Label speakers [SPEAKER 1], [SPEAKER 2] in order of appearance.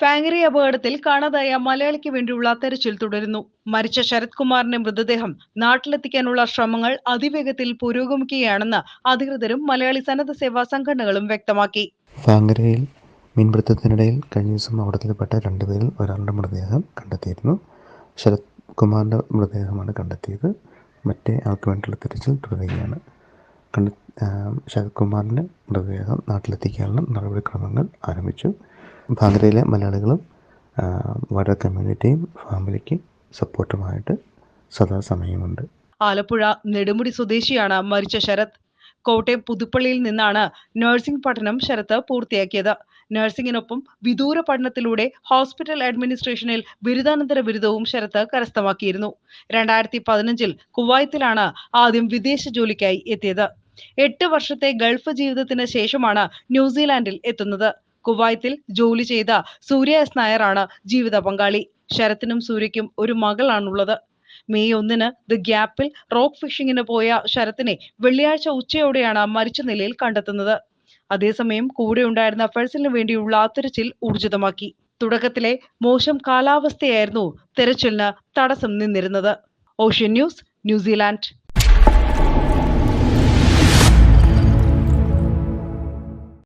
[SPEAKER 1] ഫാങ്രി അപകടത്തിൽ കാണാതായ മലയാളിക്ക് വേണ്ടിയുള്ള തെരച്ചിൽ തുടരുന്നു. മരിച്ച ശരത് കുമാറിന്റെ മൃതദേഹം നാട്ടിലെത്തിക്കാനുള്ള ശ്രമങ്ങൾ അതിവേഗത്തിൽ പുരോഗമിക്കുകയാണെന്ന് അധികൃതരും മലയാളി സന്നദ്ധ സേവാ സംഘടനകളും വ്യക്തമാക്കി.
[SPEAKER 2] ഫാങ്രിയിൽ മീൻപിടുത്തത്തിനിടയിൽ കഴിഞ്ഞ ദിവസം അപകടത്തിൽപ്പെട്ട രണ്ടുപേരിൽ ഒരാളുടെ മൃതദേഹം കണ്ടെത്തിയിരുന്നു. ശരത് കുമാറിൻ്റെ മൃതദേഹമാണ് കണ്ടെത്തിയത്. മറ്റേ ആൾക്ക് വേണ്ടിയുള്ള തിരച്ചിൽ തുടരുകയാണ്. ശരത് കുമാറിൻ്റെ മൃതദേഹം നാട്ടിലെത്തിക്കാനുള്ള നടപടിക്രമങ്ങൾ ആരംഭിച്ചു. ഫാങ്രിയിലെ മലയാളികളും വട കമ്മ്യൂണിറ്റിയും ഫാമിലിക്ക് സപ്പോർട്ടുമായിട്ട് സദാസമയമുണ്ട്.
[SPEAKER 1] ആലപ്പുഴ നെടുമുടി സ്വദേശിയാണ് മരിച്ച ശരത്. കോട്ടയം പുതുപ്പള്ളിയിൽ നിന്നാണ് നഴ്സിംഗ് പഠനം ശരത് പൂർത്തിയാക്കിയത്. നഴ്സിംഗിനൊപ്പം വിദൂര പഠനത്തിലൂടെ ഹോസ്പിറ്റൽ അഡ്മിനിസ്ട്രേഷനിൽ ബിരുദാനന്തര ബിരുദവും ശരത് കരസ്ഥമാക്കിയിരുന്നു. 2015 കുവൈത്തിലാണ് ആദ്യം വിദേശ ജോലിക്കായി എത്തിയത്. 8 വർഷത്തെ ഗൾഫ് ജീവിതത്തിന് ശേഷമാണ് ന്യൂസിലാൻഡിൽ എത്തുന്നത്. കുവൈത്തിൽ ജോലി ചെയ്ത സൂര്യ എസ് നായരാണ് ജീവിത പങ്കാളി. ശരത്തിനും സൂര്യയ്ക്കും ഒരു മകളാണുള്ളത്. മെയ് 1 ദ ഗ്യാപ്പിൽ റോക്ക് ഫിഷിംഗിന് പോയ ശരത്തിനെ വെള്ളിയാഴ്ച ഉച്ചയോടെയാണ് മരിച്ച നിലയിൽ കണ്ടെത്തുന്നത്. അതേസമയം കൂടെയുണ്ടായിരുന്ന ഫെഴ്സലിന് വേണ്ടിയുള്ള തിരച്ചിൽ ഊർജിതമാക്കി. തുടക്കത്തിലെ മോശം കാലാവസ്ഥയായിരുന്നു തെരച്ചിലിന് തടസ്സം നിന്നിരുന്നത്. Ocean news, New Zealand.